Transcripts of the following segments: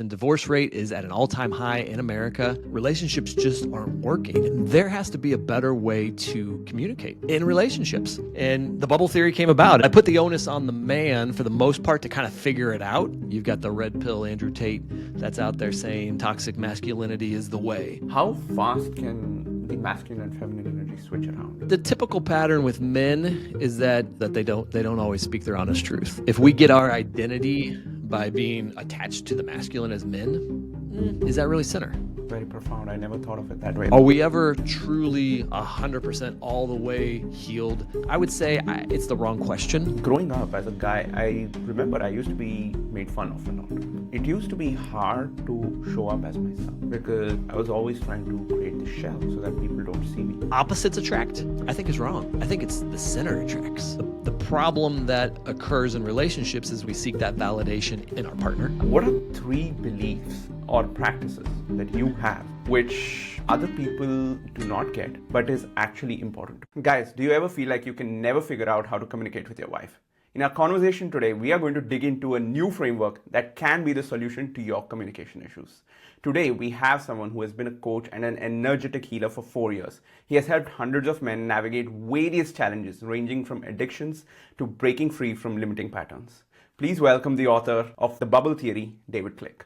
The divorce rate is at an all-time high in America. Relationships just aren't working. There has to be a better way to communicate in relationships. And the bubble theory came about. I put the onus on the man for the most part to kind of figure it out. You've got the red pill Andrew Tate that's out there saying toxic masculinity is the way. How fast can the masculine and feminine energy switch around? The typical pattern with men is that they don't always speak their honest truth. If we get our identity by being attached to the masculine as men, is that really center? Very profound. I never thought of it that way. Are we ever truly 100% all the way healed? I would say it's the wrong question. Growing up as a guy, I remember I used to be made fun of a lot. It used to be hard to show up as myself because I was always trying to create the shell so that people don't see me. Opposites attract, I think, is wrong. I think it's the center attracts. The problem that occurs in relationships is we seek that validation in our partner. What are 3 beliefs or practices that you have which other people do not get but is actually important? Guys, do you ever feel like you can never figure out how to communicate with your wife? In our conversation today, we are going to dig into a new framework that can be the solution to your communication issues. Today, we have someone who has been a coach and an energetic healer for 4 years. He has helped hundreds of men navigate various challenges ranging from addictions to breaking free from limiting patterns. Please welcome the author of The Bubble Theory, David Klick.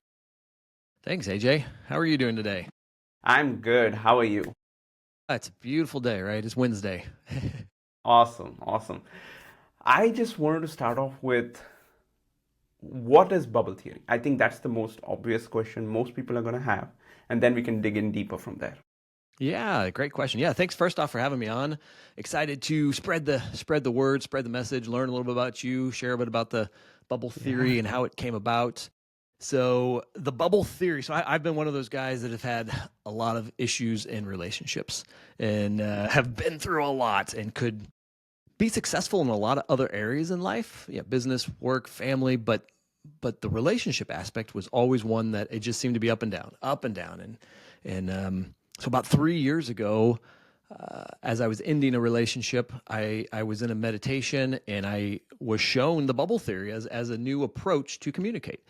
Thanks, AJ. How are you doing today? I'm good. How are you? It's a beautiful day, right? It's Wednesday. Awesome. I just wanted to start off with, what is bubble theory? I think that's the most obvious question most people are going to have, and then we can dig in deeper from there. Yeah, great question. Yeah, thanks first off for having me on. Excited to spread the word, spread the message, learn a little bit about you, share a bit about the bubble theory and how it came about. So the bubble theory. So I've been one of those guys that have had a lot of issues in relationships and have been through a lot and could be successful in a lot of other areas in life. Yeah, business, work, family, but the relationship aspect was always one that it just seemed to be up and down. So about 3 years ago, as I was ending a relationship, I was in a meditation and I was shown the bubble theory as a new approach to communicate.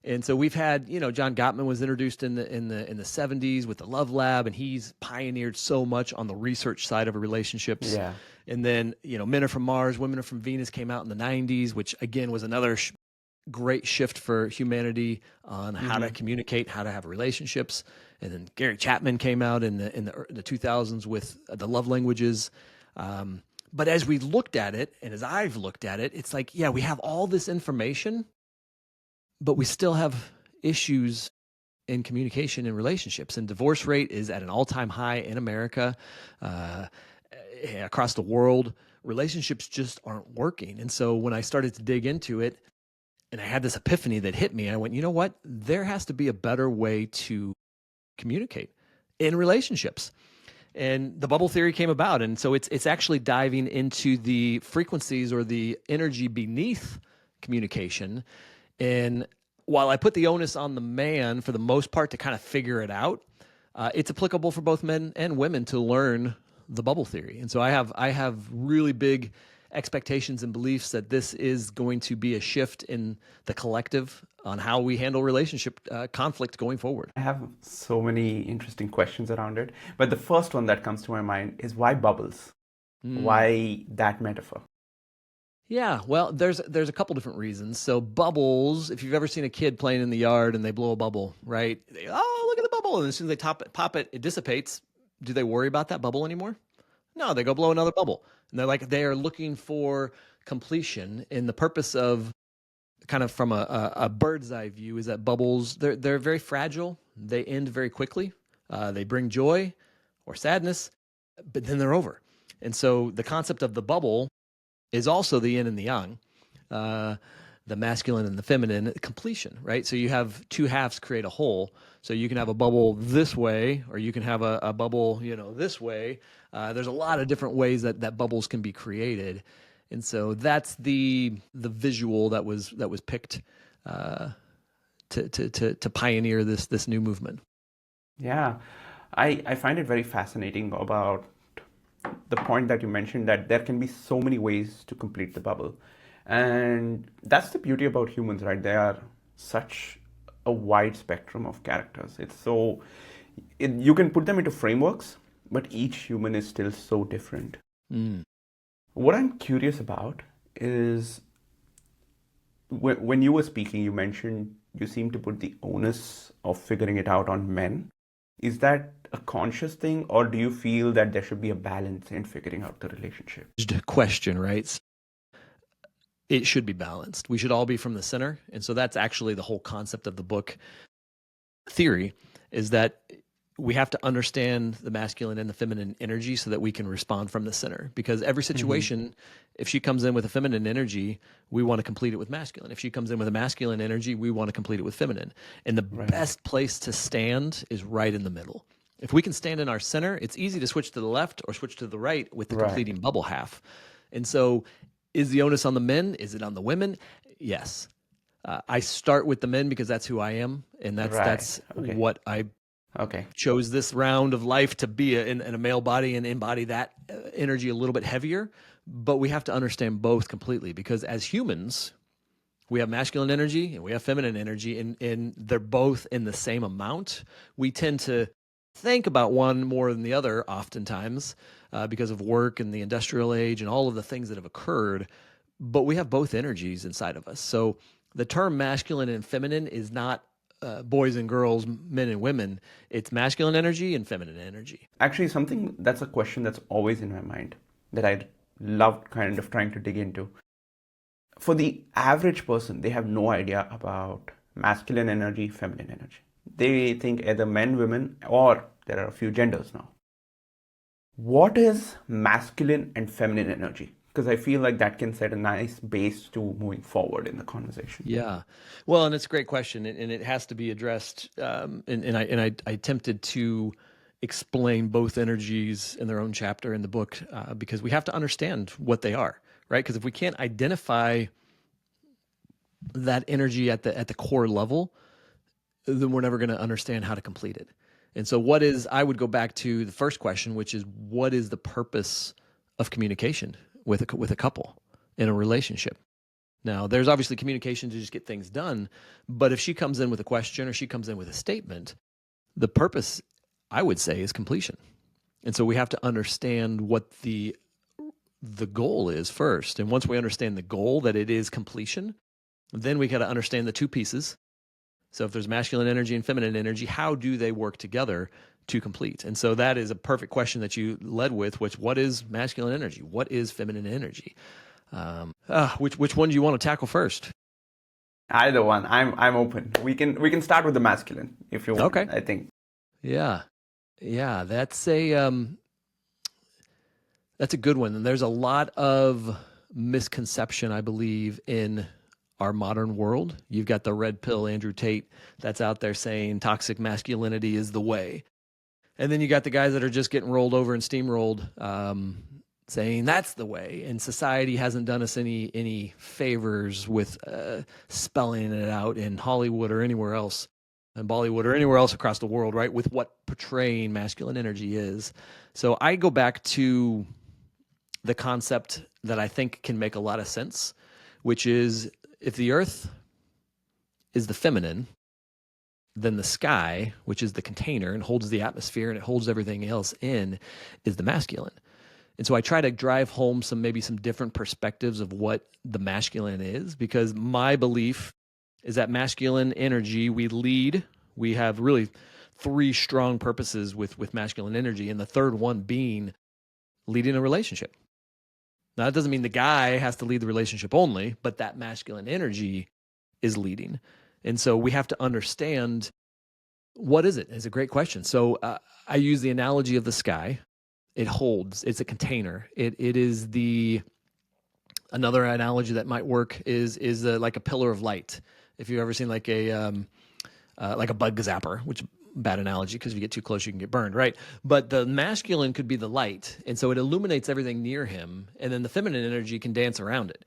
And so we've had, John Gottman was introduced in the 70s with the Love Lab, and he's pioneered so much on the research side of relationships. Yeah. And then, Men Are From Mars, Women Are From Venus came out in the 90s, which again was another great shift for humanity on how to communicate, how to have relationships. And then Gary Chapman came out in the 2000s with the love languages. But as we looked at it, and as I've looked at it, it's like, yeah, we have all this information, but we still have issues in communication and relationships. And divorce rate is at an all-time high in America, across the world. Relationships just aren't working. And so when I started to dig into it, and I had this epiphany that hit me, I went, you know what? There has to be a better way to communicate in relationships. And the bubble theory came about. And so it's actually diving into the frequencies or the energy beneath communication. And while I put the onus on the man for the most part to kind of figure it out, it's applicable for both men and women to learn the bubble theory. And so I have really big expectations and beliefs that this is going to be a shift in the collective on how we handle relationship conflict going forward. I have so many interesting questions around it, but the first one that comes to my mind is, why bubbles? Why that metaphor? Yeah, well, there's a couple different reasons. So bubbles, if you've ever seen a kid playing in the yard and they blow a bubble, right? Oh, look at the bubble. And as soon as they pop it, it dissipates. Do they worry about that bubble anymore? No, they go blow another bubble. And they are looking for completion. And the purpose of, kind of from a bird's eye view, is that bubbles, they're very fragile. They end very quickly. They bring joy or sadness, but then they're over. And so the concept of the bubble is also the yin and the yang, the masculine and the feminine, completion, right? So you have two halves create a whole. So you can have a bubble this way, or you can have a bubble, this way. There's a lot of different ways that bubbles can be created. And so that's the visual that was picked to pioneer this new movement. Yeah, I find it very fascinating about the point that you mentioned, that there can be so many ways to complete the bubble. And that's the beauty about humans, right? They are such a wide spectrum of characters. You can put them into frameworks, but each human is still so different. Mm. What I'm curious about is when you were speaking, you mentioned you seem to put the onus of figuring it out on men. Is that a conscious thing, or do you feel that there should be a balance in figuring out the relationship? Question, right? It should be balanced. We should all be from the center. And so that's actually the whole concept of the book theory, is that we have to understand the masculine and the feminine energy so that we can respond from the center. Because every situation, if she comes in with a feminine energy, we want to complete it with masculine. If she comes in with a masculine energy, we want to complete it with feminine. And the best place to stand is right in the middle. If we can stand in our center, it's easy to switch to the left or switch to the right with the completing bubble half. And so is the onus on the men? Is it on the women? Yes. I start with the men because that's who I am. And that's what I chose this round of life to be in a male body and embody that energy a little bit heavier. But we have to understand both completely, because as humans, we have masculine energy and we have feminine energy, and they're both in the same amount. We tend to think about one more than the other oftentimes because of work and the industrial age and all of the things that have occurred. But we have both energies inside of us. So the term masculine and feminine is not boys and girls, men and women. It's masculine energy and feminine energy. Actually, that's a question that's always in my mind that I love kind of trying to dig into. For the average person, they have no idea about masculine energy, feminine energy. They think either men, women, or there are a few genders now. What is masculine and feminine energy? Because I feel like that can set a nice base to moving forward in the conversation. Yeah. Well, and it's a great question, and it has to be addressed. And I attempted to explain both energies in their own chapter in the book because we have to understand what they are, right? Because if we can't identify that energy at the core level, then we're never going to understand how to complete it. And so I would go back to the first question, which is, what is the purpose of communication with a couple in a relationship? Now, there's obviously communication to just get things done, but if she comes in with a question or she comes in with a statement, the purpose, I would say, is completion. And so we have to understand what the goal is first. And once we understand the goal, that it is completion, then we got to understand the two pieces. So if there's masculine energy and feminine energy, how do they work together to complete? And so that is a perfect question that you led with, which what is masculine energy? What is feminine energy? Which one do you want to tackle first? Either one. I'm open. We can start with the masculine if you want. Okay. I think. Yeah. That's a good one. And there's a lot of misconception, I believe, in our modern world. You've got the red pill Andrew Tate that's out there saying toxic masculinity is the way. And then you got the guys that are just getting rolled over and steamrolled saying that's the way. And society hasn't done us any favors with spelling it out in Hollywood or anywhere else, in Bollywood or anywhere else across the world, right, with what portraying masculine energy is. So I go back to the concept that I think can make a lot of sense, which is, if the earth is the feminine, then the sky, which is the container and holds the atmosphere and it holds everything else in, is the masculine. And so I try to drive home maybe some different perspectives of what the masculine is, because my belief is that masculine energy, we lead. We have really three strong purposes with masculine energy, and the third one being leading a relationship. Now, that doesn't mean the guy has to lead the relationship only, but that masculine energy is leading. And so we have to understand, what is it? It's a great question. So I use the analogy of the sky. It holds, it's a container. It is another analogy that might work is like a pillar of light. If you've ever seen like a bug zapper, which bad analogy because if you get too close, you can get burned, right? But the masculine could be the light. And so it illuminates everything near him. And then the feminine energy can dance around it.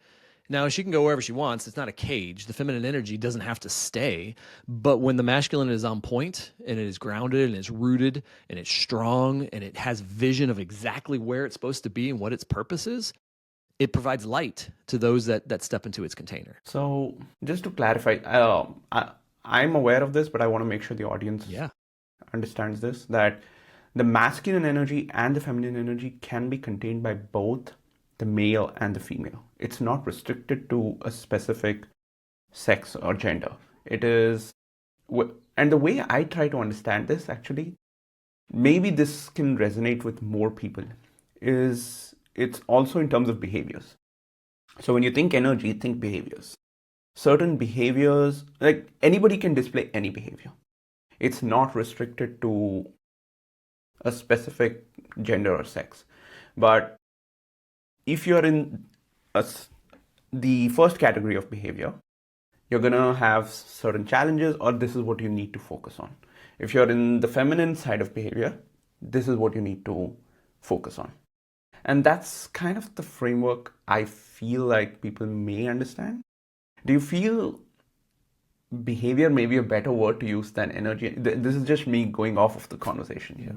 Now, she can go wherever she wants. It's not a cage. The feminine energy doesn't have to stay. But when the masculine is on point and it is grounded and it's rooted and it's strong and it has vision of exactly where it's supposed to be and what its purpose is, it provides light to those that step into its container. So just to clarify, I'm aware of this, but I want to make sure the audience Yeah. understands this, that the masculine energy and the feminine energy can be contained by both the male and the female. It's not restricted to a specific sex or gender. It is, and the way I try to understand this actually, maybe this can resonate with more people, is it's also in terms of behaviors. So when you think energy, think behaviors. Certain behaviors, like anybody can display any behavior. It's not restricted to a specific gender or sex. But if you're in the first category of behavior, you're gonna have certain challenges, or this is what you need to focus on. If you're in the feminine side of behavior, this is what you need to focus on. And that's kind of the framework I feel like people may understand. Do you feel behavior may be a better word to use than energy? This is just me going off of the conversation here.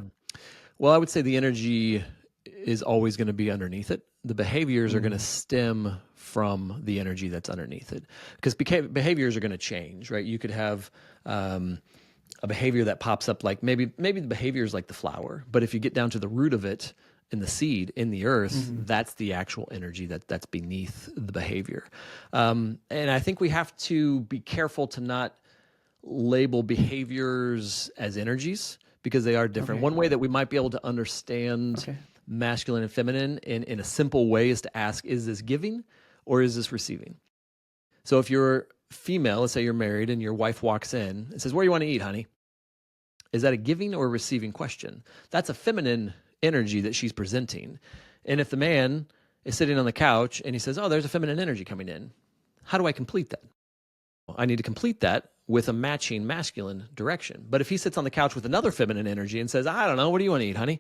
Well, I would say the energy is always going to be underneath it. The behaviors are going to stem from the energy that's underneath it, because behaviors are going to change, right? You could have a behavior that pops up, like maybe the behavior is like the flower, but if you get down to the root of it, in the seed, in the earth, that's the actual energy that's beneath the behavior. And I think we have to be careful to not label behaviors as energies, because they are different. Okay. One way that we might be able to understand masculine and feminine in a simple way is to ask, is this giving or is this receiving? So if you're female, let's say you're married and your wife walks in and says, "Where do you want to eat, honey?" Is that a giving or a receiving question? That's a feminine energy that she's presenting. And if the man is sitting on the couch and he says, "Oh, there's a feminine energy coming in. How do I complete that?" Well, I need to complete that with a matching masculine direction. But if he sits on the couch with another feminine energy and says, "I don't know, what do you want to eat, honey?"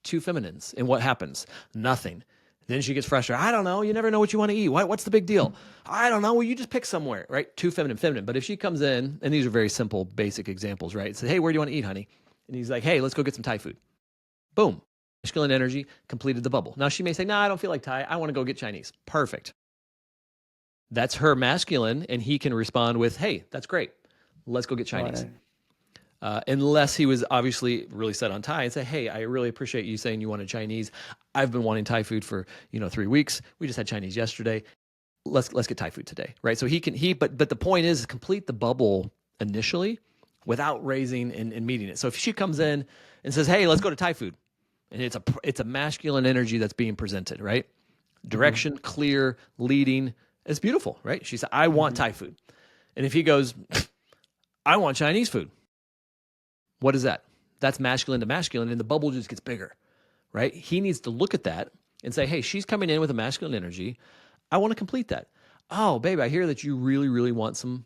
Two feminines. And what happens? Nothing. Then she gets frustrated. "I don't know. You never know what you want to eat. What's the big deal?" "I don't know. Well, you just pick somewhere," right? Two feminine. But if she comes in, and these are very simple, basic examples, right? Say, "Hey, where do you want to eat, honey?" And he's like, "Hey, let's go get some Thai food." Boom. Masculine energy completed the bubble. Now she may say, "No, I don't feel like Thai. I want to go get Chinese." Perfect. That's her masculine, and he can respond with, "Hey, that's great. Let's go get Chinese." Unless he was obviously really set on Thai and say, "Hey, I really appreciate you saying you wanted Chinese. I've been wanting Thai food for 3 weeks. We just had Chinese yesterday. Let's get Thai food today," right? So but the point is complete the bubble initially without raising and meeting it. So if she comes in and says, "Hey, let's go to Thai food," and it's a masculine energy that's being presented, right? Direction, clear, leading. It's beautiful, right? She said, "I want Thai food," and if he goes, "I want Chinese food," what is that? That's masculine to masculine, and the bubble just gets bigger, right? He needs to look at that and say, "Hey, she's coming in with a masculine energy. I want to complete that." "Oh, babe, I hear that you really, really want some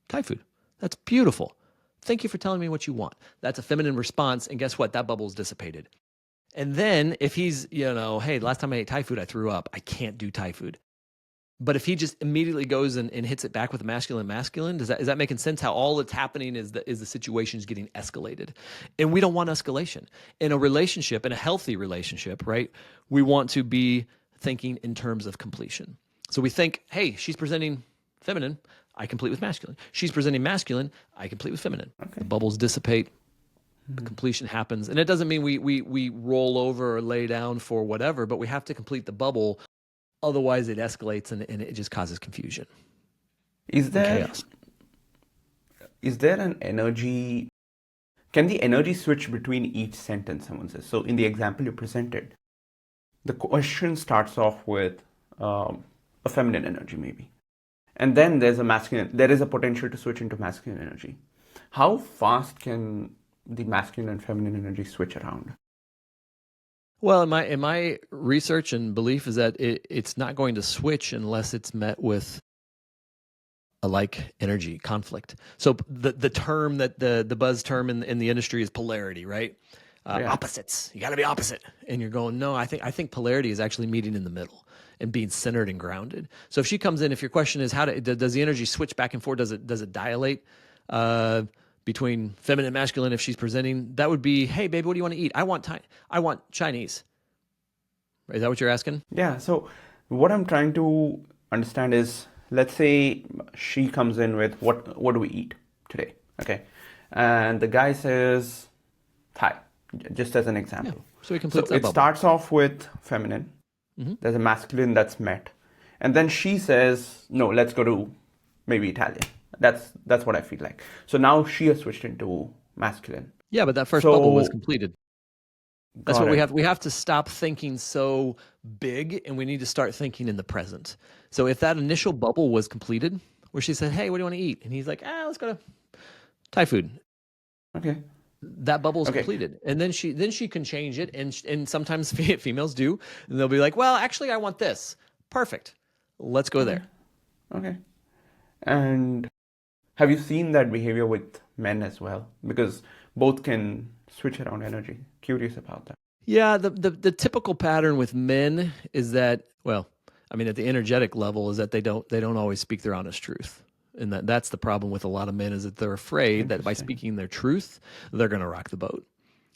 Thai food. That's beautiful. Thank you for telling me what you want." That's a feminine response, and guess what? That bubble's dissipated. And then if he's, "Hey, last time I ate Thai food, I threw up. I can't do Thai food." But if he just immediately goes and hits it back with a masculine, is that making sense? How all that's happening is the situation's getting escalated. And we don't want escalation. In a relationship, in a healthy relationship, right? We want to be thinking in terms of completion. So we think, "Hey, she's presenting feminine, I complete with masculine. She's presenting masculine, I complete with feminine." The bubbles dissipate, the completion happens. And it doesn't mean we roll over or lay down for whatever, but we have to complete the bubble. Otherwise, it escalates and it just causes confusion. Is there chaos. Is there an energy? Can the energy switch between each sentence? Someone says. So in the example you presented, the question starts off with a feminine energy, maybe, and then there's a masculine. There is a potential to switch into masculine energy. How fast can the masculine and feminine energy switch around? Well, in my research and belief is that it's not going to switch unless it's met with a like energy conflict. So the term that the buzz term in the industry is polarity, right? Opposites. You got to be opposite. And you're going, no, I think polarity is actually meeting in the middle and being centered and grounded. So if she comes in, if your question is does the energy switch back and forth? Does it dilate between feminine and masculine? If she's presenting, that would be, "Hey, baby, what do you want to eat?" I want Chinese. Is that what you're asking? Yeah. So what I'm trying to understand is let's say she comes in with what do we eat today? Okay. And the guy says Thai, just as an Yeah. example. So he So completes that it bubble. starts off with feminine. There's a masculine that's met. And then she says, no, let's go to maybe Italian. That's what I feel like. So now she has switched into masculine. Yeah, but that first bubble was So completed. That's got what we it. have. We have to stop thinking so big, and we need to start thinking in the present. So if that initial bubble was completed, where she said, "Hey, what do you want to eat?" and he's like, let's go to Thai food," Okay. that bubble is Okay. completed, and then she can change it, and sometimes females do, and they'll be like, "Well, actually, I want this." Perfect. Let's go Okay. there. Okay. And have you seen that behavior with men as well? Because both can switch around energy. Curious about that. Yeah, the typical pattern with men is that, well, I mean, at the energetic level, is that they don't always speak their honest truth, and that's the problem with a lot of men, is that they're afraid that by Interesting. speaking their truth, they're going to rock the boat,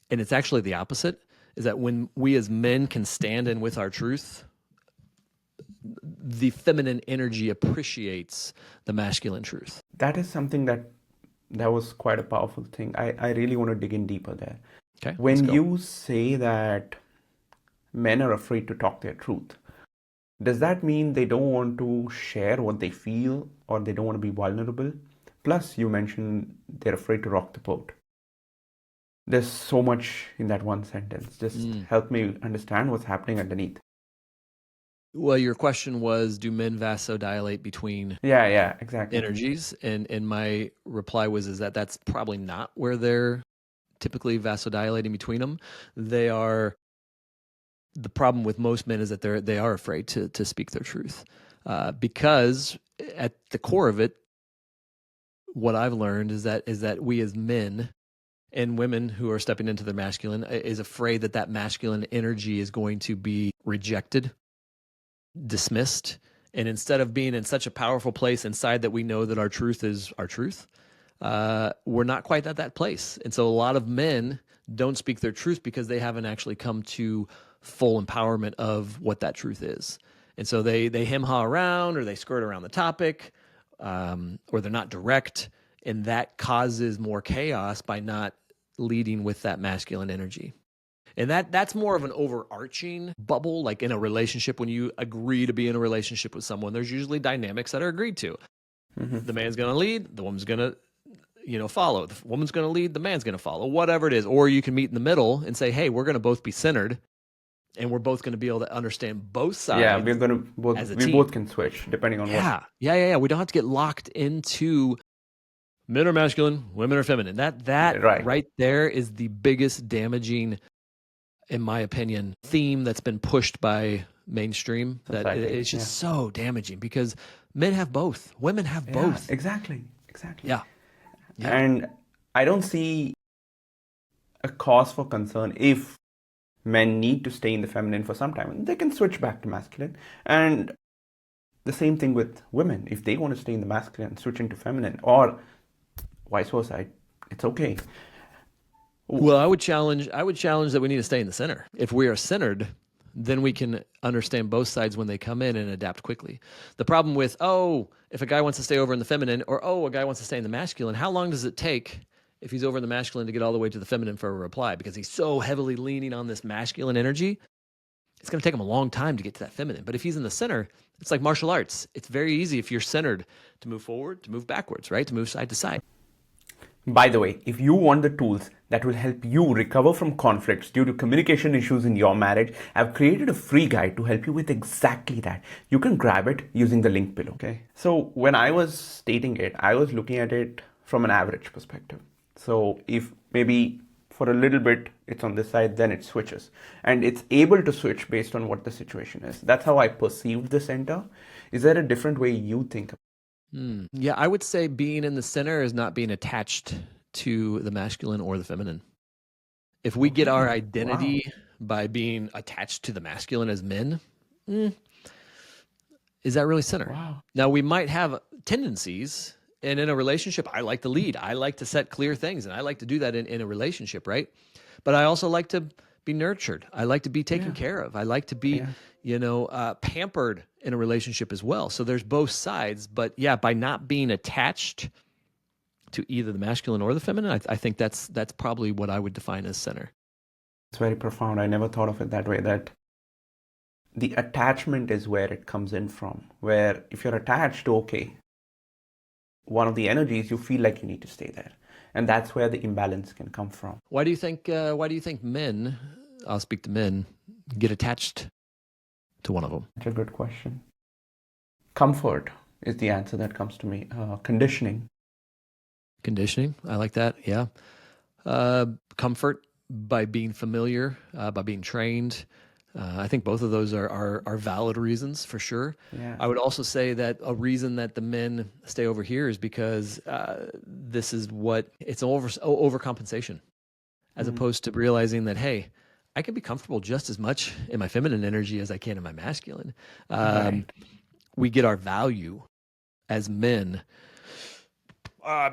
and it's actually the opposite. Is that when we as men can stand in with our truth, the feminine energy appreciates the masculine truth. That is something that was quite a powerful thing. I really want to dig in deeper there. Okay, let's When go. you say that men are afraid to talk their truth, does that mean they don't want to share what they feel or they don't want to be vulnerable? Plus, you mentioned they're afraid to rock the boat. There's so much in that one sentence. Just help me understand what's happening underneath. Well, your question was, do men vasodilate between Yeah, exactly. energies? And my reply was, is that that's probably not where they're typically vasodilating between them. They are, the problem with most men is that they are afraid to speak their truth, because at the core of it, what I've learned is that we as men and women who are stepping into the masculine is afraid that that masculine energy is going to be rejected, dismissed, and instead of being in such a powerful place inside that we know that our truth is our truth, we're not quite at that place. And so a lot of men don't speak their truth because they haven't actually come to full empowerment of what that truth is. And so they hem-haw around, or they skirt around the topic, or they're not direct, and that causes more chaos by not leading with that masculine energy. And that's more of an overarching bubble. Like in a relationship, when you agree to be in a relationship with someone, there's usually dynamics that are agreed to. The man's going to lead, the woman's going to follow. The woman's going to lead, the man's going to follow, whatever it is. Or you can meet in the middle and say, hey, we're going to both be centered, and we're both going to be able to understand both Yeah, sides we're gonna both as a we team. both can switch depending on what. Yeah. We don't have to get locked into men are masculine, women are feminine. That Right. right there is the biggest damaging, in my opinion, theme that's been pushed by mainstream. That Society. it's Yeah. just so damaging, because men have both, women have Yeah, both. exactly. Yeah. And I don't see a cause for concern if men need to stay in the feminine for some time. They can switch back to masculine. And the same thing with women. If they want to stay in the masculine, switch into feminine, or vice versa, it's okay. Well, I would challenge that we need to stay in the center. If we are centered, then we can understand both sides when they come in and adapt quickly. The problem with, if a guy wants to stay over in the feminine, or a guy wants to stay in the masculine, how long does it take if he's over in the masculine to get all the way to the feminine for a reply? Because he's so heavily leaning on this masculine energy, it's going to take him a long time to get to that feminine. But if he's in the center, it's like martial arts. It's very easy if you're centered to move forward, to move backwards, right? To move side to side. By the way, if you want the tools that will help you recover from conflicts due to communication issues in your marriage, I've created a free guide to help you with exactly that. You can grab it using the link below. Okay. So when I was stating it, I was looking at it from an average perspective. So if maybe for a little bit it's on this side, then it switches. And it's able to switch based on what the situation is. That's how I perceived the center. Is there a different way you think? Yeah, I would say being in the center is not being attached to the masculine or the feminine. If we get our identity by being attached to the masculine as men, is that really center? Wow. Now, we might have tendencies, and in a relationship, I like to lead. I like to set clear things, and I like to do that in a relationship, right? But I also like to be nurtured. I like to be taken Yeah. care of. I like to be, pampered in a relationship as well. So there's both sides. But yeah, by not being attached to either the masculine or the feminine, I think that's probably what I would define as center. It's very profound. I never thought of it that way, that the attachment is where it comes in from. Where if you're attached to, okay, one of the energies, you feel like you need to stay there. And that's where the imbalance can come from. Why do you think men, I'll speak to men, get attached to one of them? That's a good question. Comfort is the answer that comes to me. Conditioning. Conditioning. I like that. Yeah. Comfort by being familiar, by being trained. I think both of those are valid reasons for sure. Yeah. I would also say that a reason that the men stay over here is because this is it's overcompensation, as opposed to realizing that, hey, I can be comfortable just as much in my feminine energy as I can in my masculine. Right. We get our value as men.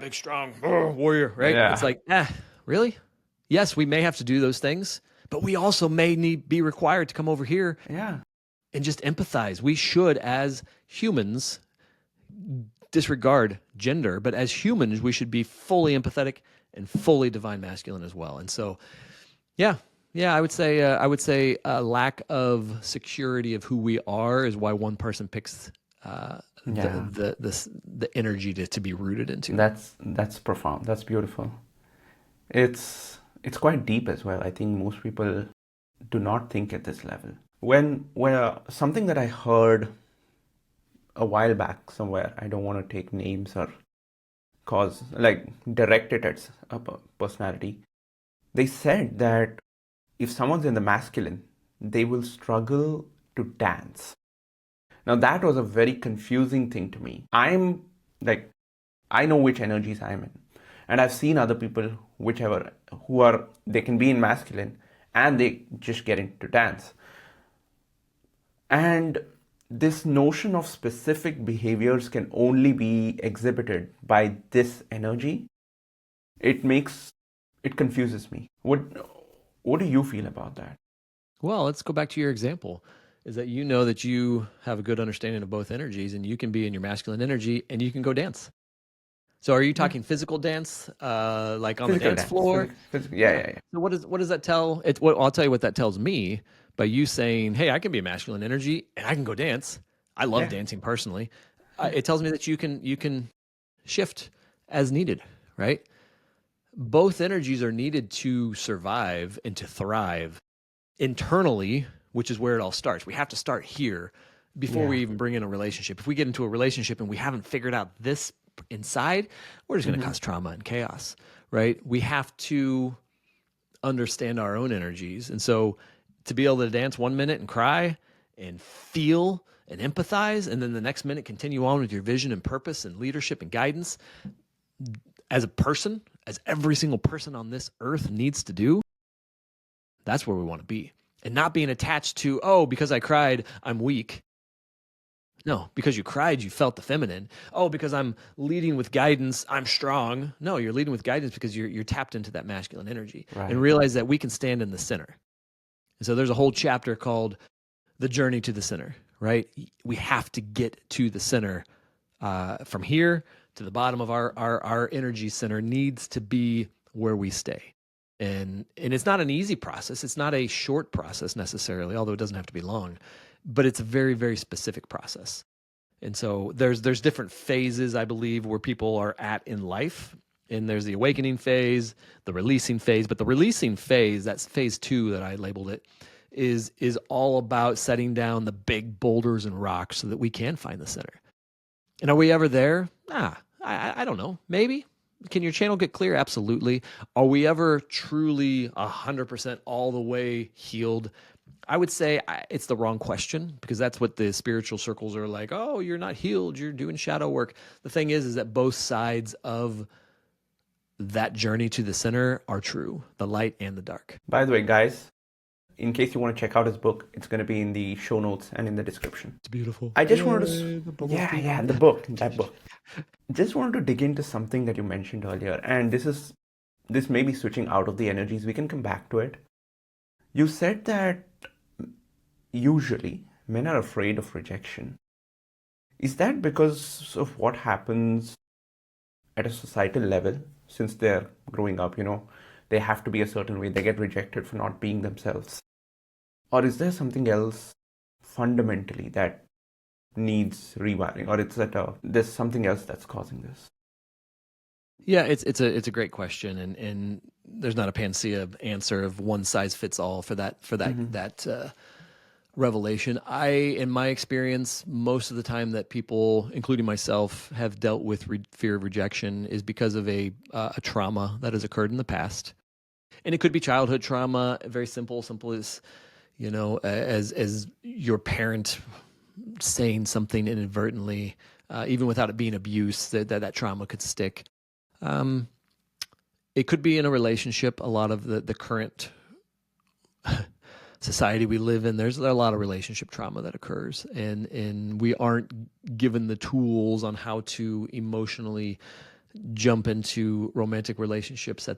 Big, strong warrior, right? Yeah. It's like, really? Yes, we may have to do those things, but we also may be required to come over here Yeah. and just empathize. We should, as humans, disregard gender, but as humans, we should be fully empathetic and fully divine masculine as well. And so, yeah, I would say a lack of security of who we are is why one person picks the energy to be rooted into. That's profound. That's beautiful. It's quite deep as well. I think most people do not think at this level. When something that I heard a while back somewhere, I don't want to take names or direct it at a personality. They said that if someone's in the masculine, they will struggle to dance. Now that was a very confusing thing to me. I know which energies I'm in. And I've seen other people, they can be in masculine and they just get into dance. And this notion of specific behaviors can only be exhibited by this energy. It confuses me. What do you feel about that? Well, let's go back to your example. Is that you know that you have a good understanding of both energies, and you can be in your masculine energy and you can go dance. So are you talking physical dance, like on the dance floor? Yeah. So what does that tell? I'll tell you what that tells me by you saying, hey, I can be a masculine energy and I can go dance. I love dancing personally. It tells me that you can shift as needed, right? Both energies are needed to survive and to thrive internally, which is where it all starts. We have to start here before we even bring in a relationship. If we get into a relationship and we haven't figured out this inside, we're just going to cause trauma and chaos, right? We have to understand our own energies. And so to be able to dance 1 minute and cry and feel and empathize, and then the next minute continue on with your vision and purpose and leadership and guidance as a person, as every single person on this earth needs to do, that's where we want to be. And not being attached to, because I cried, I'm weak. No, because you cried, you felt the feminine. Because I'm leading with guidance, I'm strong. No, you're leading with guidance because you're tapped into that masculine energy. Right. And realize that we can stand in the center. And so there's a whole chapter called The Journey to the Center, right? We have to get to the center. From here to the bottom of our energy center needs to be where we stay. And it's not an easy process. It's not a short process necessarily, although it doesn't have to be long, but it's a very, very specific process. And so there's different phases, I believe, where people are at in life. And there's the awakening phase, the releasing phase. But the releasing phase, that's phase 2 that I labeled it, is all about setting down the big boulders and rocks so that we can find the center. And are we ever there? I don't know. Maybe. Can your channel get clear? Absolutely. Are we ever truly 100% all the way healed? I would say it's the wrong question, because that's what the spiritual circles are like. Oh, you're not healed. You're doing shadow work. The thing is that both sides of that journey to the center are true, the light and the dark. By the way, guys, in case you want to check out his book, it's going to be in the show notes and in the description. It's beautiful. I just wanted to, that book. Just wanted to dig into something that you mentioned earlier, and this may be switching out of the energies. We can come back to it. You said that usually men are afraid of rejection. Is that because of what happens at a societal level since they're growing up? They have to be a certain way, they get rejected for not being themselves. Or is there something else fundamentally that needs rewiring, or it's that there's something else that's causing this? Yeah, it's a great question, and there's not a panacea answer of one size fits all for that revelation. In my experience, most of the time that people, including myself, have dealt with fear of rejection is because of a trauma that has occurred in the past, and it could be childhood trauma, very simple as as your parent saying something inadvertently, even without it being abuse, that trauma could stick. Um, it could be in a relationship. A lot of the current society we live in, there's a lot of relationship trauma that occurs, and we aren't given the tools on how to emotionally jump into romantic relationships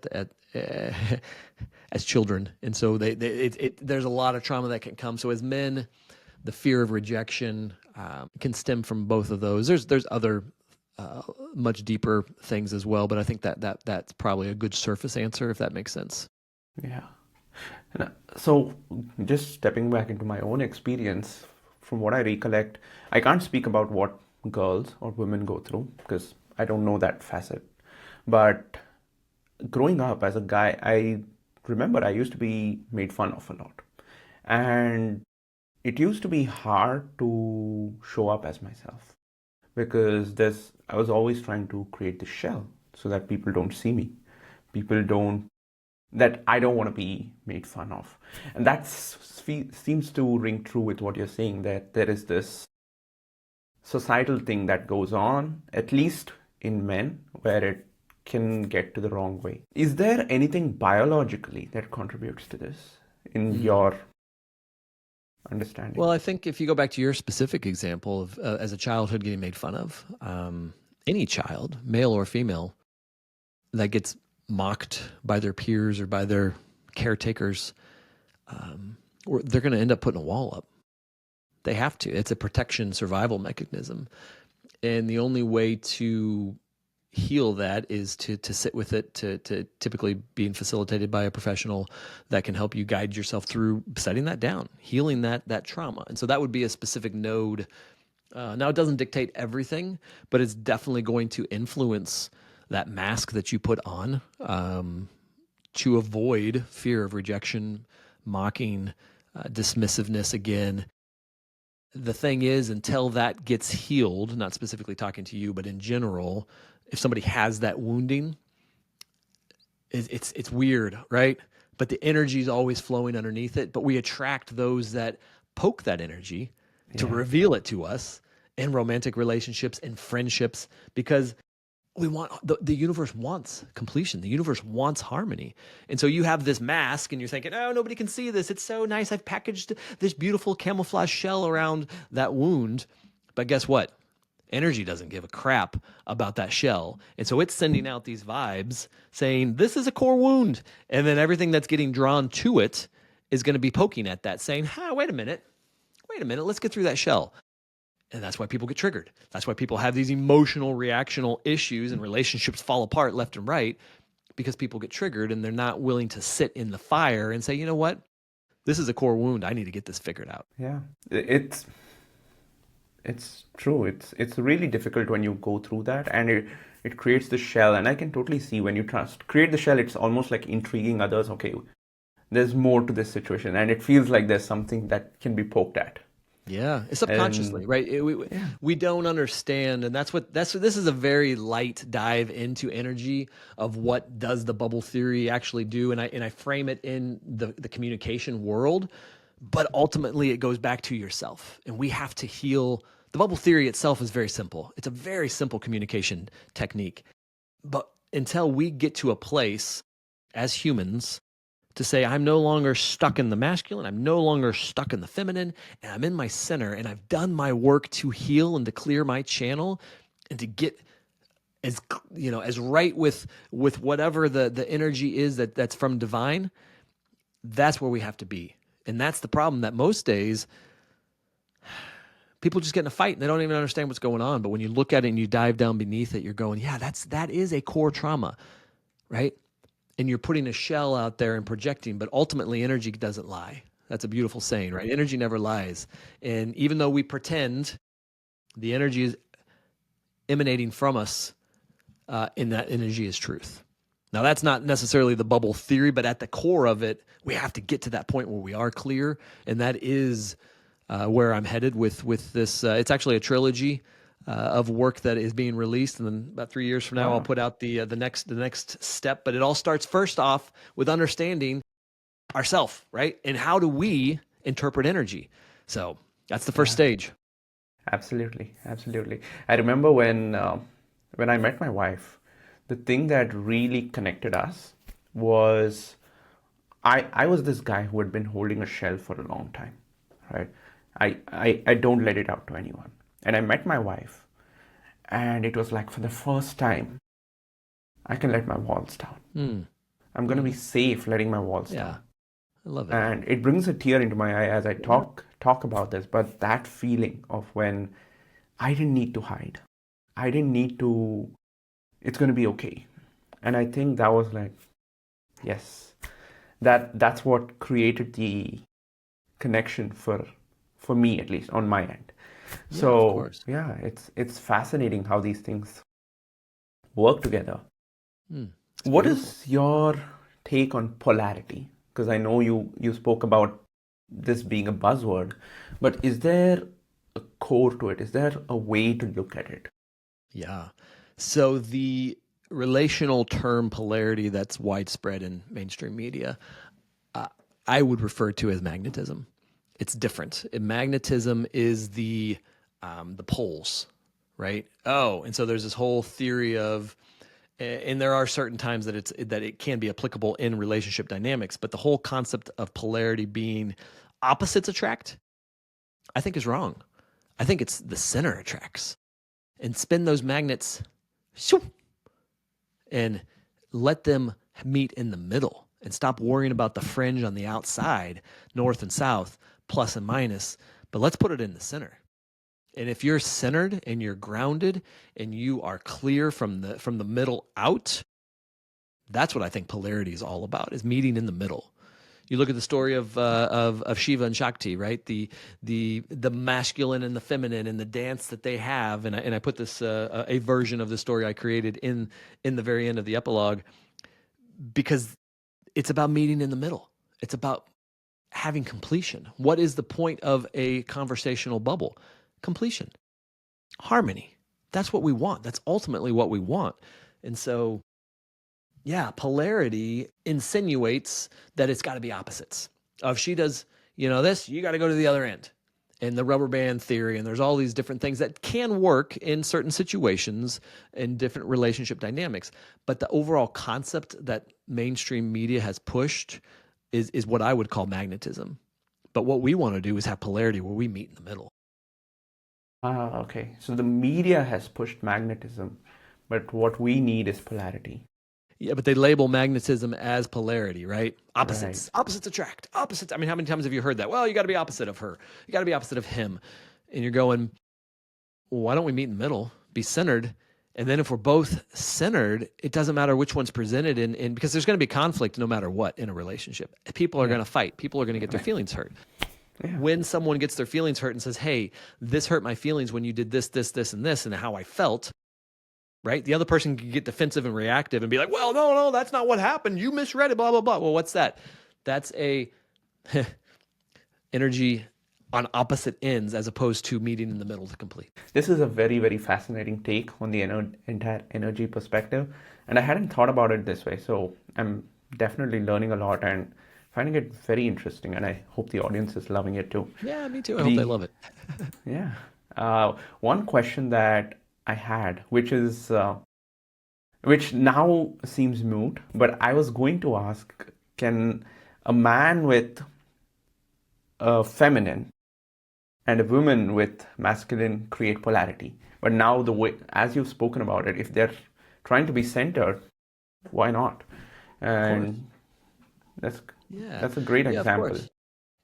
as children, and so there's a lot of trauma that can come. So as men, the fear of rejection can stem from both of those. There's other much deeper things as well, but I think that's probably a good surface answer, if that makes sense. Yeah. So, just stepping back into my own experience, from what I recollect, I can't speak about what girls or women go through because I don't know that facet. But growing up as a guy, I remember I used to be made fun of a lot. And it used to be hard to show up as myself because I was always trying to create this shell so that people don't see me. People don't that I don't want to be made fun of. And that seems to ring true with what you're saying, that there is this societal thing that goes on, at least in men, where it can get to the wrong way. Is there anything biologically that contributes to this in your understanding? Well, I think if you go back to your specific example of as a childhood getting made fun of, any child, male or female, that gets mocked by their peers or by their caretakers, or they're going to end up putting a wall up. They have to. It's a protection survival mechanism. And the only way to heal that is to sit with it, to typically being facilitated by a professional that can help you guide yourself through setting that down, healing that trauma. And so that would be a specific node. Now, it doesn't dictate everything, but it's definitely going to influence that mask that you put on to avoid fear of rejection, mocking, dismissiveness again. The thing is, until that gets healed, not specifically talking to you, but in general, if somebody has that wounding, it's weird, right? But the energy is always flowing underneath it. But we attract those that poke that energy to reveal it to us in romantic relationships and friendships, because we want the universe wants completion. The universe wants harmony. And so you have this mask and you're thinking, oh, nobody can see this. It's so nice. I've packaged this beautiful camouflage shell around that wound. But guess what? Energy doesn't give a crap about that shell. And so it's sending out these vibes saying, this is a core wound. And then everything that's getting drawn to it is going to be poking at that, saying, wait a minute, let's get through that shell. And that's why people get triggered. That's why people have these emotional, reactional issues and relationships fall apart left and right, because people get triggered and they're not willing to sit in the fire and say, you know what? This is a core wound. I need to get this figured out. Yeah, it's true. It's really difficult when you go through that, and it creates the shell. And I can totally see when you create the shell, it's almost like intriguing others. Okay, there's more to this situation, and it feels like there's something that can be poked at. Yeah, subconsciously, right? We don't understand, and this is a very light dive into energy of what does the bubble theory actually do, and I frame it in the communication world, but ultimately it goes back to yourself, and we have to heal. The bubble theory itself is very simple. It's a very simple communication technique, but until we get to a place as humans to say, I'm no longer stuck in the masculine, I'm no longer stuck in the feminine, and I'm in my center, and I've done my work to heal and to clear my channel and to get as right with whatever the energy is that's from divine, That's where we have to be. And that's the problem, that most days people just get in a fight and they don't even understand what's going on. But when you look at it and you dive down beneath it, you're going, yeah, that is a core trauma, right? And you're putting a shell out there and projecting, but ultimately energy doesn't lie. That's a beautiful saying, right? Energy never lies. And even though we pretend, the energy is emanating from us, and that energy is truth. Now, that's not necessarily the bubble theory, but at the core of it, we have to get to that point where we are clear, and that is where I'm headed with this. It's actually a trilogy of work that is being released, and then about 3 years from now, I'll put out the next step. But it all starts first off with understanding ourself, right? And how do we interpret energy? So that's the first stage. Absolutely, absolutely. I remember when I met my wife, the thing that really connected us was I was this guy who had been holding a shell for a long time, right? I don't let it out to anyone. And I met my wife, and it was like for the first time, I can let my walls down. I'm going to be safe letting my walls down. I love it. And it brings a tear into my eye as I talk about this. But that feeling of when I didn't need to hide, I didn't need to, it's going to be okay. And I think that was like, yes, that's what created the connection for me, at least on my end. So yeah, it's fascinating how these things work together. What is your take on polarity? Because I know you spoke about this being a buzzword, but is there a core to it? Is there a way to look at it? Yeah. So the relational term polarity that's widespread in mainstream media, I would refer to as magnetism. It's different. Magnetism is the poles, right? Oh, and so there's this whole theory of, and there are certain times that it can be applicable in relationship dynamics, but the whole concept of polarity being opposites attract, I think is wrong. I think it's the center attracts, and spin those magnets, shoo, and let them meet in the middle, and stop worrying about the fringe on the outside, north and south, plus and minus, but let's put it in the center. And if you're centered and you're grounded and you are clear from the middle out, that's what I think polarity is all about, is meeting in the middle. You look at the story of Shiva and Shakti, right? The masculine and the feminine and the dance that they have, and I put this a version of the story I created in the very end of the epilogue, because it's about meeting in the middle. It's about having completion. What is the point of a conversational bubble? Completion, harmony. That's what we want. That's ultimately what we want. And so, yeah, polarity insinuates that it's got to be opposites. If she does, this, you got to go to the other end. And the rubber band theory, and there's all these different things that can work in certain situations and different relationship dynamics. But the overall concept that mainstream media has pushed is what I would call magnetism. But what we want to do is have polarity where we meet in the middle. Okay. So the media has pushed magnetism, but what we need is polarity. Yeah, but they label magnetism as polarity, right? Opposites. Right. Opposites attract. Opposites. I mean, how many times have you heard that? Well, you got to be opposite of her. You got to be opposite of him. And you're going, well, why don't we meet in the middle, be centered? And then if we're both centered, it doesn't matter which one's presented in because there's going to be conflict no matter what in a relationship. People are going to fight. People are going to get their feelings hurt. Yeah. When someone gets their feelings hurt and says, hey, this hurt my feelings when you did this, this, this, and this, and how I felt, right? The other person can get defensive and reactive and be like, well, no, that's not what happened. You misread it, blah, blah, blah. Well, what's that? That's a energy on opposite ends as opposed to meeting in the middle to complete. This is a very, very fascinating take on the entire energy perspective. And I hadn't thought about it this way. So I'm definitely learning a lot and finding it very interesting. And I hope the audience is loving it too. Yeah, me too. I hope they love it. Yeah. One question that I had, which now seems moot, but I was going to ask, can a man with a feminine and a woman with masculine create polarity? But now the way, as you've spoken about it, if they're trying to be centered, why not? And Yeah. That's a great Yeah, of example. course.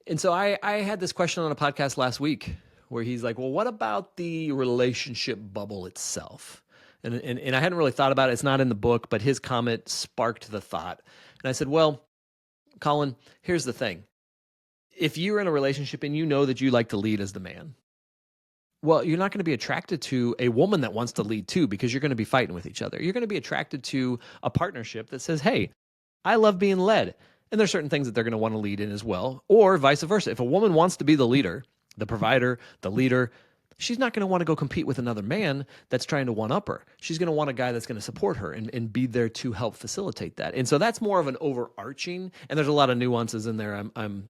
And so I had this question on a podcast last week where he's like, well, what about the relationship bubble itself? And I hadn't really thought about it. It's not in the book, but his comment sparked the thought. And I said, well, Colin, here's the thing. If you're in a relationship and you know that you like to lead as the man, well, you're not going to be attracted to a woman that wants to lead too, because you're going to be fighting with each other. You're going to be attracted to a partnership that says, hey, I love being led. And there's certain things that they're going to want to lead in as well, or vice versa. If a woman wants to be the leader, the provider, the leader, she's not going to want to go compete with another man that's trying to one up her. She's going to want a guy that's going to support her and be there to help facilitate that. And so that's more of an overarching, and there's a lot of nuances in there. I'm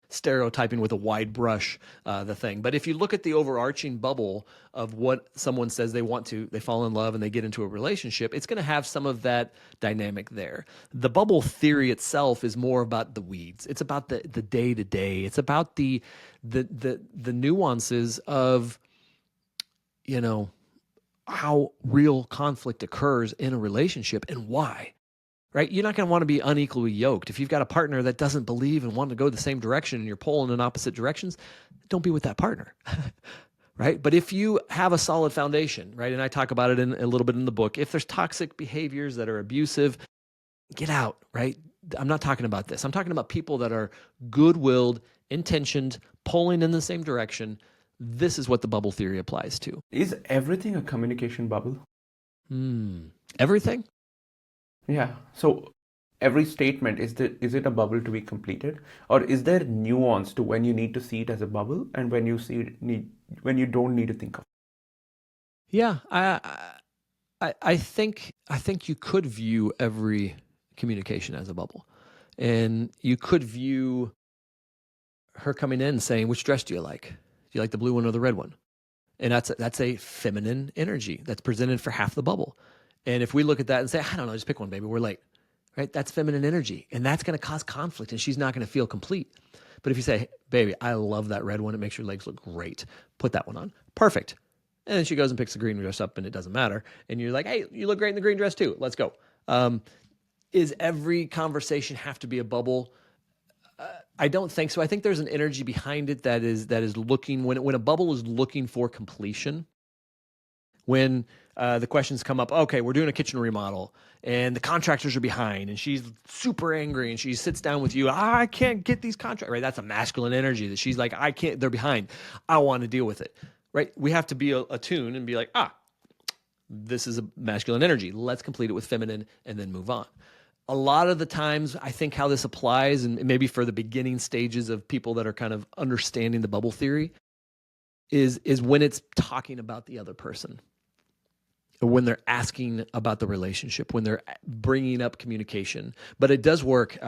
stereotyping with a wide brush the thing. But if you look at the overarching bubble of what someone says they fall in love and they get into a relationship, it's going to have some of that dynamic there. The bubble theory itself is more about the weeds. It's about the day to day. It's about the nuances of, you know, how real conflict occurs in a relationship and why. Right? You're not going to want to be unequally yoked. If you've got a partner that doesn't believe and want to go the same direction and you're pulling in opposite directions, don't be with that partner. Right? But if you have a solid foundation, right? And I talk about it in a little bit in the book. If there's toxic behaviors that are abusive, get out, right? I'm not talking about this. I'm talking about people that are good-willed, intentioned, pulling in the same direction. This is what the bubble theory applies to. Is everything a communication bubble? Everything? Yeah. So every statement, is it a bubble to be completed, or is there nuance to when you need to see it as a bubble and when you when you don't need to think of it? Yeah, I think you could view every communication as a bubble, and you could view her coming in saying, "Which dress do you like? Do you like the blue one or the red one?" And that's a feminine energy that's presented for half the bubble. And if we look at that and say, "I don't know, just pick one, baby. We're late," right? That's feminine energy, and that's going to cause conflict, and she's not going to feel complete. But if you say, "Baby, I love that red one. It makes your legs look great. Put that one on. Perfect." And then she goes and picks the green dress up, and it doesn't matter. And you're like, "Hey, you look great in the green dress too. Let's go." Is every conversation have to be a bubble? I don't think so. I think there's an energy behind it that is looking when a bubble is looking for completion. When the questions come up, okay, we're doing a kitchen remodel and the contractors are behind, and she's super angry, and she sits down with you. I can't get these contractors. Right? That's a masculine energy that she's like, I can't. They're behind. I want to deal with it. Right? We have to be attuned and be like, this is a masculine energy. Let's complete it with feminine and then move on. A lot of the times, I think how this applies, and maybe for the beginning stages of people that are kind of understanding the bubble theory, is when it's talking about the other person, or when they're asking about the relationship, when they're bringing up communication. But it does work.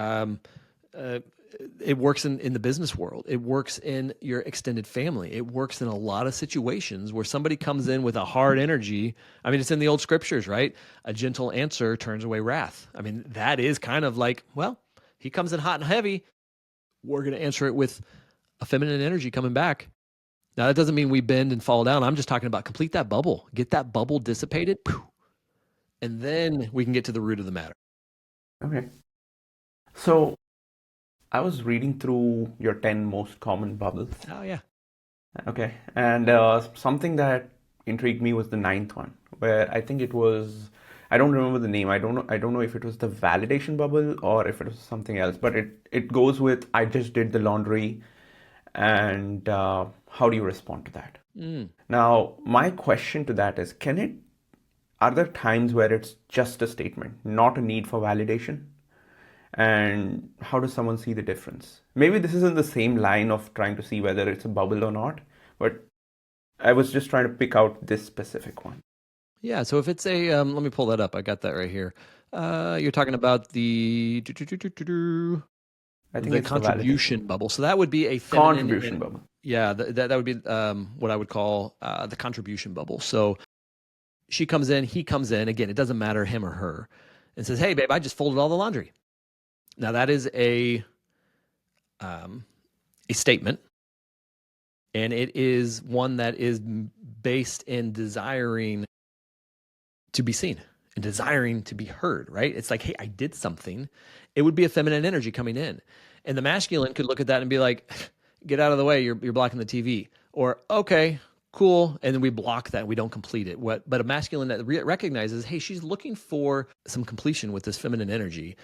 It works in the business world. It works in your extended family. It works in a lot of situations where somebody comes in with a hard energy. I mean, it's in the old scriptures, right? A gentle answer turns away wrath. I mean, that is kind of like, well, he comes in hot and heavy. We're going to answer it with a feminine energy coming back. Now, that doesn't mean we bend and fall down. I'm just talking about complete that bubble, get that bubble dissipated, and then we can get to the root of the matter. Okay. So I was reading through your 10 most common bubbles. Oh, yeah. Okay. And something that intrigued me was the ninth one, where I think it was, I don't remember the name. I don't know if it was the validation bubble or if it was something else, but it goes with, I just did the laundry, and how do you respond to that? Now, my question to that is, are there times where it's just a statement, not a need for validation? And how does someone see the difference? Maybe this is in the same line of trying to see whether it's a bubble or not, but I was just trying to pick out this specific one. Yeah, so if it's a, let me pull that up. I got that right here. You're talking about the I think it's the contribution validation bubble. So that would be a feminine contribution bubble. Yeah, that would be what I would call the contribution bubble. So she comes in, he comes in. Again, it doesn't matter him or her, and says, "Hey, babe, I just folded all the laundry." Now that is a statement, and it is one that is based in desiring to be seen and desiring to be heard, right? It's like, hey, I did something. It would be a feminine energy coming in. And the masculine could look at that and be like, get out of the way, you're blocking the TV. Or, okay, cool. And then we block that. We don't complete it. But a masculine that recognizes, hey, she's looking for some completion with this feminine energy.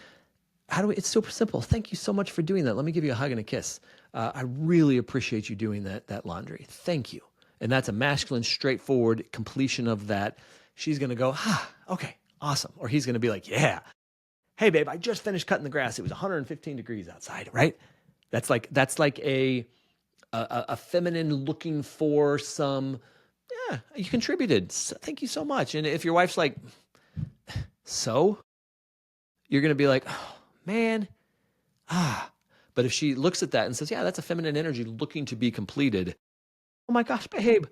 It's super simple. Thank you so much for doing that. Let me give you a hug and a kiss. I really appreciate you doing that laundry. Thank you. And that's a masculine, straightforward completion of that. She's going to go, okay, awesome. Or he's going to be like, yeah. Hey, babe, I just finished cutting the grass. It was 115 degrees outside, right? That's like a feminine looking for some, yeah, you contributed. Thank you so much. And if your wife's like, so, you're going to be like, oh, man, But if she looks at that and says, yeah, that's a feminine energy looking to be completed. Oh my gosh, babe,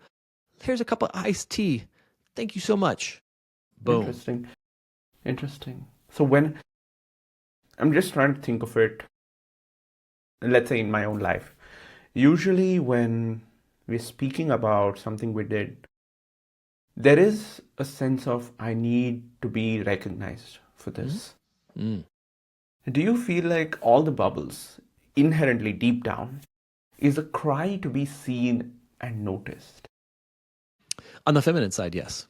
here's a cup of iced tea. Thank you so much. Boom. Interesting. So when I'm just trying to think of it, let's say in my own life, usually when we're speaking about something we did, there is a sense of I need to be recognized for this. Mm. Do you feel like all the bubbles inherently deep down is a cry to be seen and noticed? On the feminine side, yes.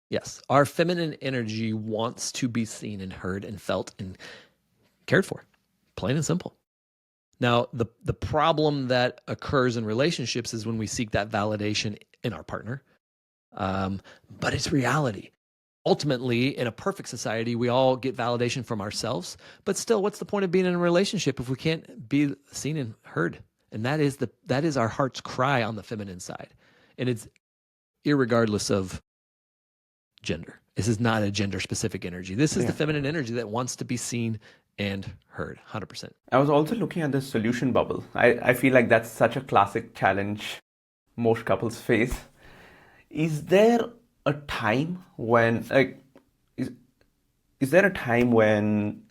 Yes. Our feminine energy wants to be seen and heard and felt and cared for, plain and simple. Now, the problem that occurs in relationships is when we seek that validation in our partner. But it's reality. Ultimately, in a perfect society, we all get validation from ourselves. But still, what's the point of being in a relationship if we can't be seen and heard? And that is our heart's cry on the feminine side. And it's irregardless of gender. This is not a gender-specific energy. This is the feminine energy that wants to be seen and heard, 100%. I was also looking at the solution bubble. I feel like that's such a classic challenge most couples face. Is there a time when, is there a time when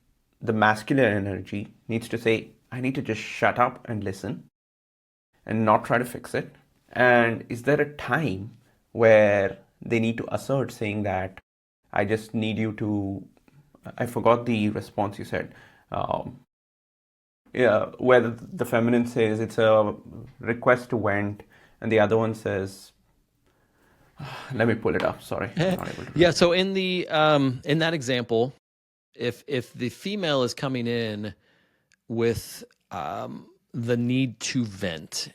the masculine energy needs to say, I need to just shut up and listen and not try to fix it? And is there a time where they need to assert saying that I just need you to, I forgot the response you said, where the feminine says it's a request to vent and the other one says, let me pull it up. Sorry. I'm not able to. Yeah. So in that example, if the female is coming in with the need to vent,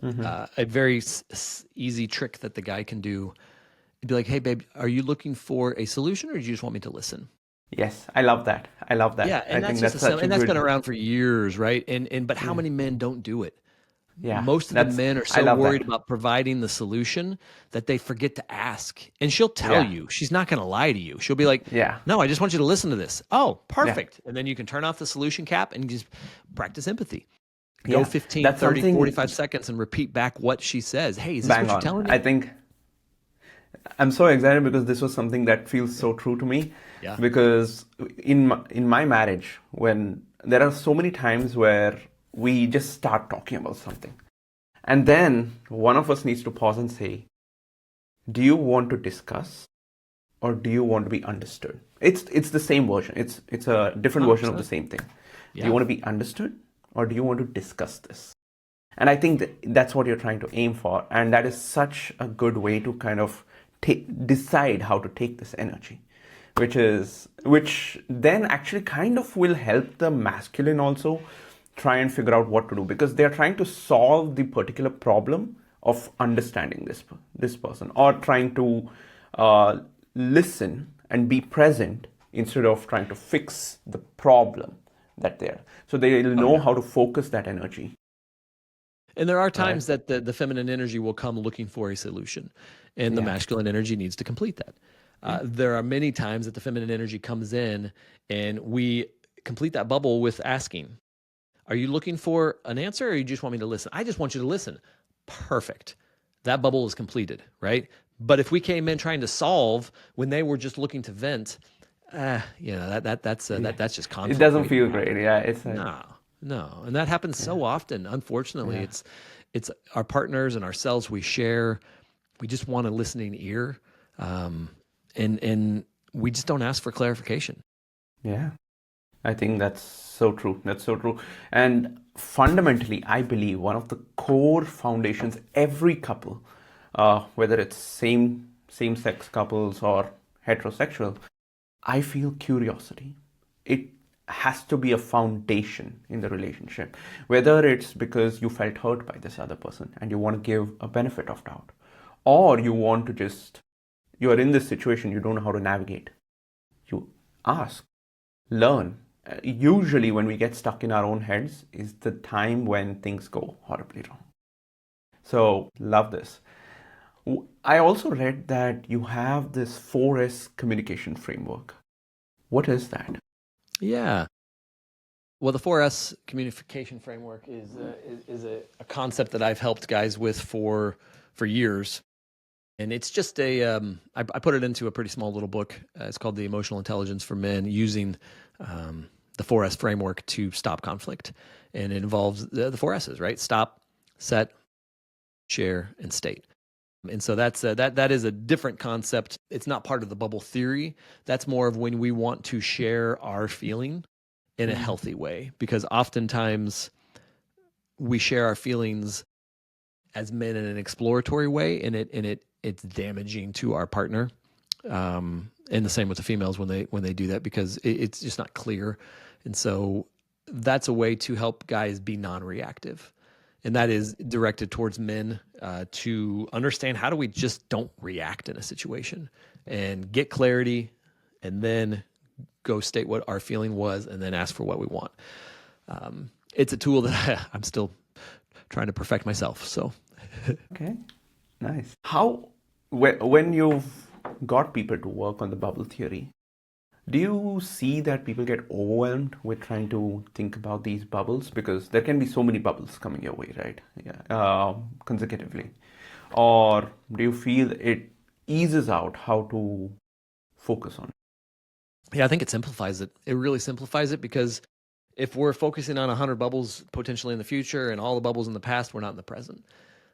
a very easy trick that the guy can do, be like, hey, babe, are you looking for a solution or do you just want me to listen? Yes, I love that. Yeah, and I think that's been around for years, right? But how many men don't do it? Yeah, most of the men are so worried about providing the solution that they forget to ask. And she'll tell you, she's not going to lie to you. She'll be like, no, I just want you to listen to this. Oh, perfect. And then you can turn off the solution cap and just practice empathy. Go 15, 30, 45 seconds and repeat back what she says. Hey, is this what you're telling me? I think I'm so excited because this was something that feels so true to me. Yeah. Because in my marriage, when there are so many times where we just start talking about something. And then one of us needs to pause and say, do you want to discuss or do you want to be understood? It's the same version. It's a different 100%. Version of the same thing. Yeah. Do you want to be understood or do you want to discuss this? And I think that's what you're trying to aim for. And that is such a good way to kind of decide how to take this energy, which then actually kind of will help the masculine also try and figure out what to do, because they're trying to solve the particular problem of understanding this person, or trying to listen and be present instead of trying to fix the problem that they're. So they'll know how to focus that energy. And there are times that the feminine energy will come looking for a solution, and the masculine energy needs to complete that. There are many times that the feminine energy comes in and we complete that bubble with asking, are you looking for an answer or you just want me to listen? I just want you to listen. Perfect. That bubble is completed, right? But if we came in trying to solve when they were just looking to vent, that's just conflict. It doesn't feel great. Yeah, it's no. And that happens so often. Unfortunately, it's our partners and ourselves we share. We just want a listening ear. and we just don't ask for clarification. Yeah, I think that's so true. That's so true. And fundamentally, I believe one of the core foundations every couple, whether it's same sex couples or heterosexual, I feel curiosity. It has to be a foundation in the relationship, whether it's because you felt hurt by this other person and you want to give a benefit of doubt, or you want to just, you are in this situation, you don't know how to navigate. You ask, learn. Usually, when we get stuck in our own heads, is the time when things go horribly wrong. So, love this. I also read that you have this 4S communication framework. What is that? Yeah. Well, the 4S communication framework is a concept that I've helped guys with for years. And it's just I put it into a pretty small little book. It's called The Emotional Intelligence for Men, using the 4S framework to stop conflict. And it involves the 4S's, right? Stop, set, share, and state. And so that is a different concept. It's not part of the bubble theory. That's more of when we want to share our feeling in a healthy way, because oftentimes we share our feelings as men in an exploratory way, and it's damaging to our partner. And the same with the females when they do that, because it's just not clear. And so that's a way to help guys be non-reactive. And that is directed towards men to understand, how do we just don't react in a situation and get clarity, and then go state what our feeling was, and then ask for what we want. It's a tool that I'm still trying to perfect myself. So, Okay, nice. When you've got people to work on the bubble theory, do you see that people get overwhelmed with trying to think about these bubbles? Because there can be so many bubbles coming your way, right? Yeah, consecutively. Or do you feel it eases out how to focus on it? yeah, I think it simplifies it. It really simplifies it, because if we're focusing on 100 bubbles potentially in the future and all the bubbles in the past, we're not in the present.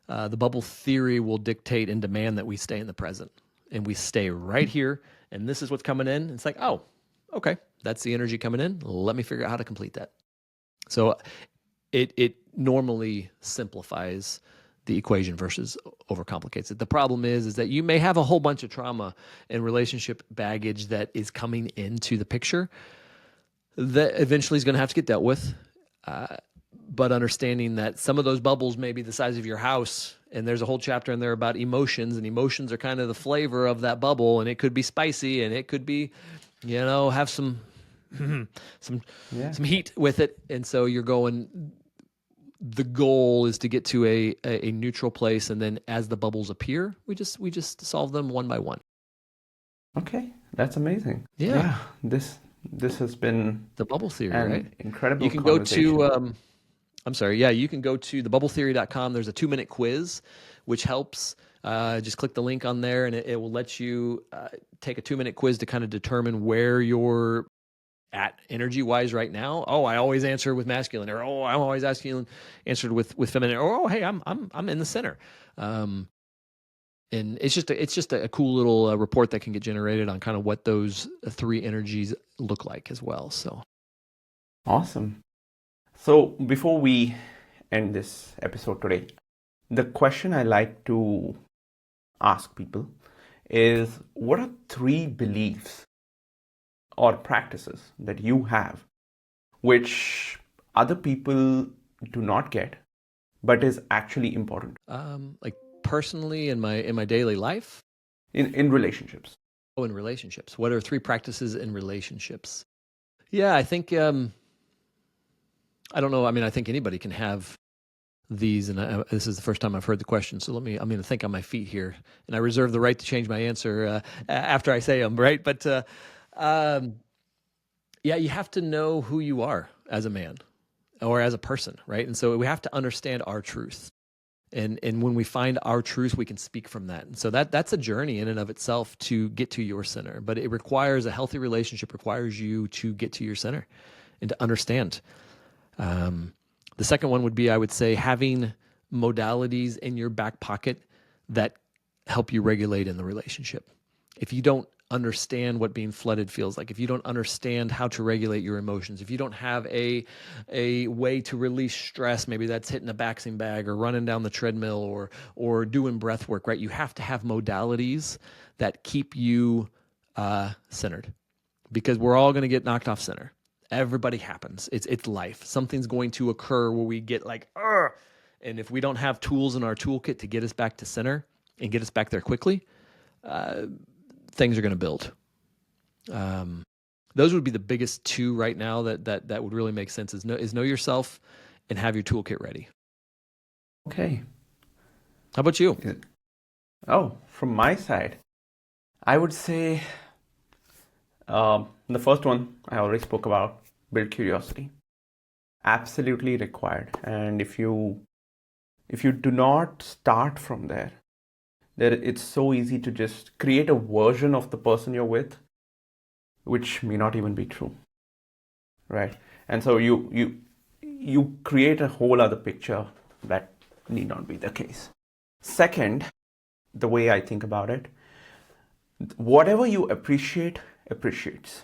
The bubble theory will dictate and demand that we stay in the present, and we stay right here. And this is what's coming in. It's like, oh, okay, that's the energy coming in. Let me figure out how to complete that. So it normally simplifies the equation versus overcomplicates it. The problem is that you may have a whole bunch of trauma and relationship baggage that is coming into the picture that eventually is going to have to get dealt with. But understanding that some of those bubbles may be the size of your house, and there's a whole chapter in there about emotions, and emotions are kind of the flavor of that bubble, and it could be spicy, and it could be, have some some heat with it. And so the goal is to get to a neutral place, and then as the bubbles appear, we just solve them one by one. Okay, that's amazing. Yeah. This has been The bubble theory, an right? incredible You can go conversation. to you can go to thebubbletheory.com. There's a 2-minute quiz, which helps. Just click the link on there, and it will let you take a 2-minute quiz to kind of determine where you're at energy-wise right now. Oh, I always answer with masculine, or oh, I'm always answered with feminine, or oh, hey, I'm in the center. And it's just a cool little report that can get generated on kind of what those 3 energies look like as well. So Awesome. So before we end this episode today, the question I like to ask people is, what are 3 beliefs or practices that you have which other people do not get but is actually important like personally in my daily life, in relationships? in relationships, what are 3 practices in relationships? Yeah, I think I don't know. I mean, I think anybody can have these, and this is the first time I've heard the question. So I'm going to think on my feet here, and I reserve the right to change my answer after I say them, right? But yeah, you have to know who you are as a man or as a person, right? And so we have to understand our truth. And when we find our truth, we can speak from that. And so that's a journey in and of itself to get to your center. But it requires a healthy relationship, requires you to get to your center and to understand. The second one would be, I would say, having modalities in your back pocket that help you regulate in the relationship. If you don't understand what being flooded feels like, if you don't understand how to regulate your emotions, if you don't have a way to release stress, maybe that's hitting a boxing bag or running down the treadmill or doing breath work, right? You have to have modalities that keep you centered, because we're all going to get knocked off center. Everybody happens. It's life. Something's going to occur where we get like, "Ugh." And if we don't have tools in our toolkit to get us back to center and get us back there quickly, things are going to build. Those would be the biggest two right now that would really make sense, is know yourself and have your toolkit ready. Okay. How about you? Oh, from my side, I would say the first one I already spoke about, build curiosity. Absolutely required. And if you do not start from there, it's so easy to just create a version of the person you're with, which may not even be true, right? And so you create a whole other picture that need not be the case. Second, the way I think about it, whatever you appreciate appreciates.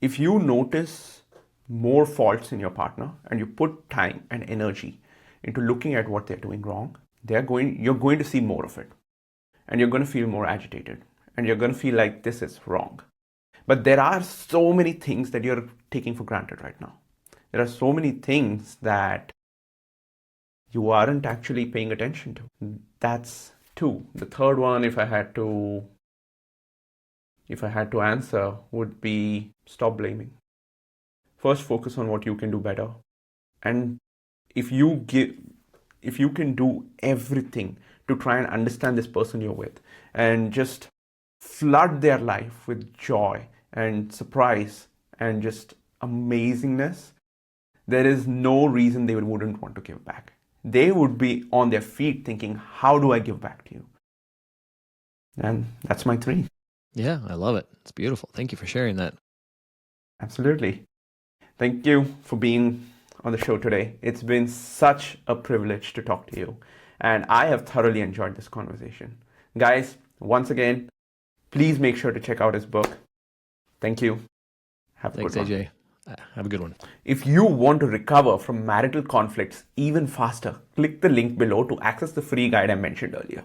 If you notice more faults in your partner and you put time and energy into looking at what they're doing wrong, you're going to see more of it, and you're going to feel more agitated, and you're going to feel like this is wrong. But there are so many things that you're taking for granted right now. There are so many things that you aren't actually paying attention to. That's two. The third one, if I had to answer, would be stop blaming. First, focus on what you can do better. And if you can do everything to try and understand this person you're with and just flood their life with joy and surprise and just amazingness, there is no reason they wouldn't want to give back. They would be on their feet thinking, how do I give back to you? And that's my 3. Yeah, I love it. It's beautiful. Thank you for sharing that. Absolutely. Thank you for being on the show today. It's been such a privilege to talk to you, and I have thoroughly enjoyed this conversation. Guys, once again, please make sure to check out his book. Thank you. Have a good one. Thanks, AJ. Have a good one. If you want to recover from marital conflicts even faster, click the link below to access the free guide I mentioned earlier.